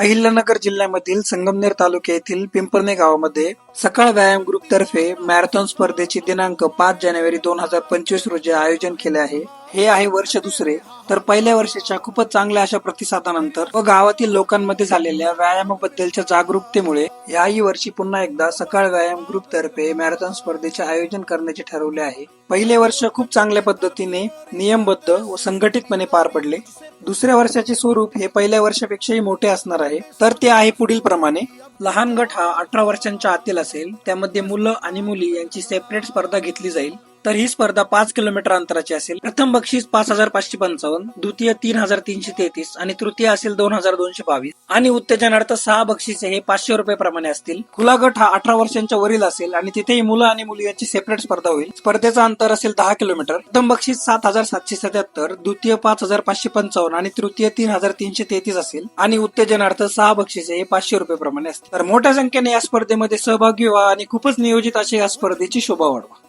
अहिल्यानगर जिल्ह्यामधील संगमनेर तालुक्यातील पिंपळणे गावामध्ये सकाळ व्यायाम ग्रुप तर्फे मॅरेथॉन स्पर्धेचे दिनांक 5 जानेवारी 2025 रोजी आयोजन केले आहे. हे आहे वर्ष दुसरे. तर पहिल्या वर्षाच्या खूपच चांगल्या अशा प्रतिसादानंतर व गावातील लोकांमध्ये झालेल्या व्यायामाबद्दलच्या जागरूकतेमुळे याही वर्षी पुन्हा एकदा सकाळ व्यायाम ग्रुप तर्फे मॅरेथॉन स्पर्धेचे आयोजन करण्याचे ठरवले आहे. पहिले वर्ष खूप चांगल्या पद्धतीने नियमबद्ध व संघटितपणे पार पडले. दुसऱ्या वर्षाचे स्वरूप हे पहिल्या वर्षापेक्षाही मोठे असणार आहे. तर ते आहे पुढील प्रमाणे. लहान गट हा 18 वर्षांच्या आतील असेल. त्यामध्ये मुलं आणि मुली यांची सेपरेट स्पर्धा घेतली जाईल. तर ही स्पर्धा 5 किलोमीटर अंतराची असेल. प्रथम बक्षीस 5,555, द्वितीय 3,333 आणि तृतीय असेल 2,222 आणि उत्तेजनार्थ 6 बक्षिसे हे 500 रुपये प्रमाणे असतील. खुला गट हा 18 वर्षांच्या वरील असेल आणि तिथेही मुलं आणि मुली यांची सेपरेट स्पर्धा होईल. स्पर्धेचा अंतर असेल 10 किलोमीटर. प्रथम बक्षीस 7,777, द्वितीय 5,555 आणि तृतीय 3,333 असेल आणि उत्तेजनार्थ 6 बक्षिसे हे 500 रुपये प्रमाणे असतील. तर मोठ्या संख्येने या स्पर्धेमध्ये सहभागी व्हा आणि खूपच नियोजित अशी या स्पर्धेची शोभा वाढवा.